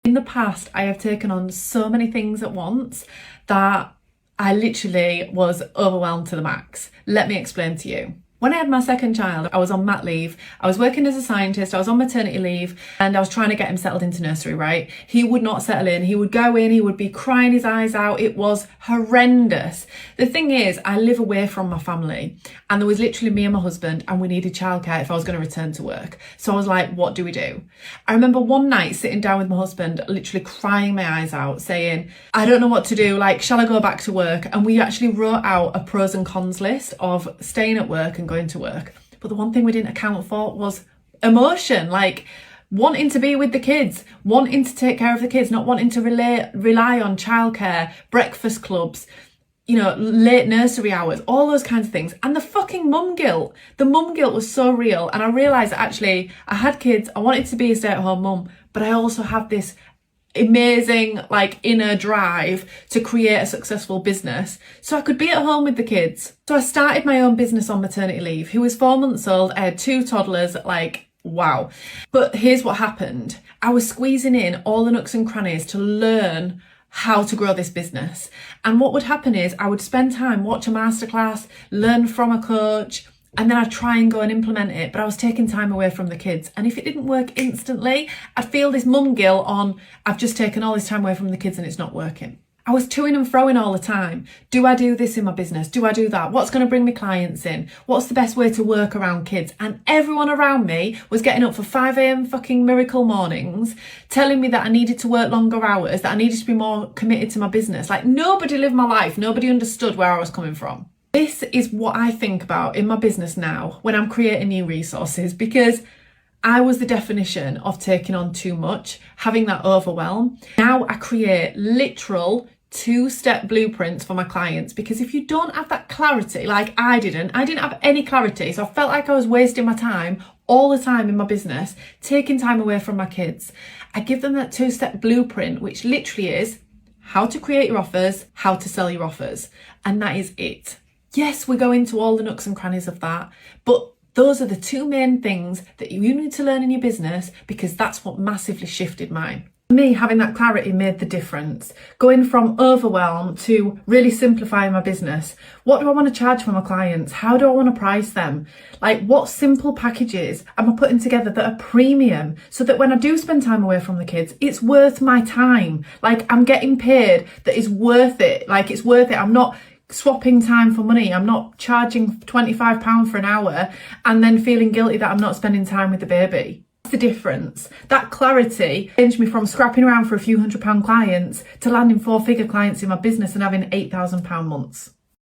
In the past, I have taken on so many things at once that I literally was overwhelmed to the max. Let me explain to you. When I had my second child, I was on mat leave. I was working as a scientist, I was on maternity leave, and I was trying to get him settled into nursery, right? He would not settle in. He would go in, he would be crying his eyes out. It was horrendous. The thing is, I live away from my family, and there was literally me and my husband, and we needed childcare if I was going to return to work. So I was like, what do we do? I remember one night sitting down with my husband, literally crying my eyes out, saying, I don't know what to do. Like, shall I go back to work? And we actually wrote out a pros and cons list of staying at work and going to work. But the one thing we didn't account for was emotion, like wanting to be with the kids, wanting to take care of the kids, not wanting to rely on childcare, breakfast clubs, you know, late nursery hours, all those kinds of things. And the fucking mum guilt. The mum guilt was so real. And I realised that actually I had kids, I wanted to be a stay-at-home mum, but I also have this amazing like inner drive to create a successful business so I could be at home with the kids. So I started my own business on maternity leave. He was 4 months old. I had 2 toddlers, like wow. But here's what happened. I was squeezing in all the nooks and crannies to learn how to grow this business. And what would happen is I would spend time, watch a masterclass, learn from a coach, and then I'd try and go and implement it, but I was taking time away from the kids. And if it didn't work instantly, I'd feel this mum guilt on, I've just taken all this time away from the kids and it's not working. I was toing and froing all the time. Do I do this in my business? Do I do that? What's going to bring me clients in? What's the best way to work around kids? And everyone around me was getting up for 5 a.m. fucking miracle mornings, telling me that I needed to work longer hours, that I needed to be more committed to my business. Like nobody lived my life. Nobody understood where I was coming from. This is what I think about in my business now when I'm creating new resources, because I was the definition of taking on too much, having that overwhelm. Now I create literal 2-step blueprints for my clients, because if you don't have that clarity, like I didn't have any clarity. So I felt like I was wasting my time all the time in my business, taking time away from my kids. I give them that 2-step blueprint, which literally is how to create your offers, how to sell your offers. And that is it. Yes, we go into all the nooks and crannies of that, but those are the 2 main things that you need to learn in your business, because that's what massively shifted mine. For me, having that clarity made the difference. Going from overwhelm to really simplifying my business. What do I want to charge for my clients? How do I want to price them? Like, what simple packages am I putting together that are premium, so that when I do spend time away from the kids, it's worth my time. Like, I'm getting paid that is worth it. Like, it's worth it. I'm not swapping time for money. I'm not charging £25 for an hour and then feeling guilty that I'm not spending time with the baby. That's the difference. That clarity changed me from scrapping around for a few £100 clients to landing 4-figure clients in my business and having £8,000 months.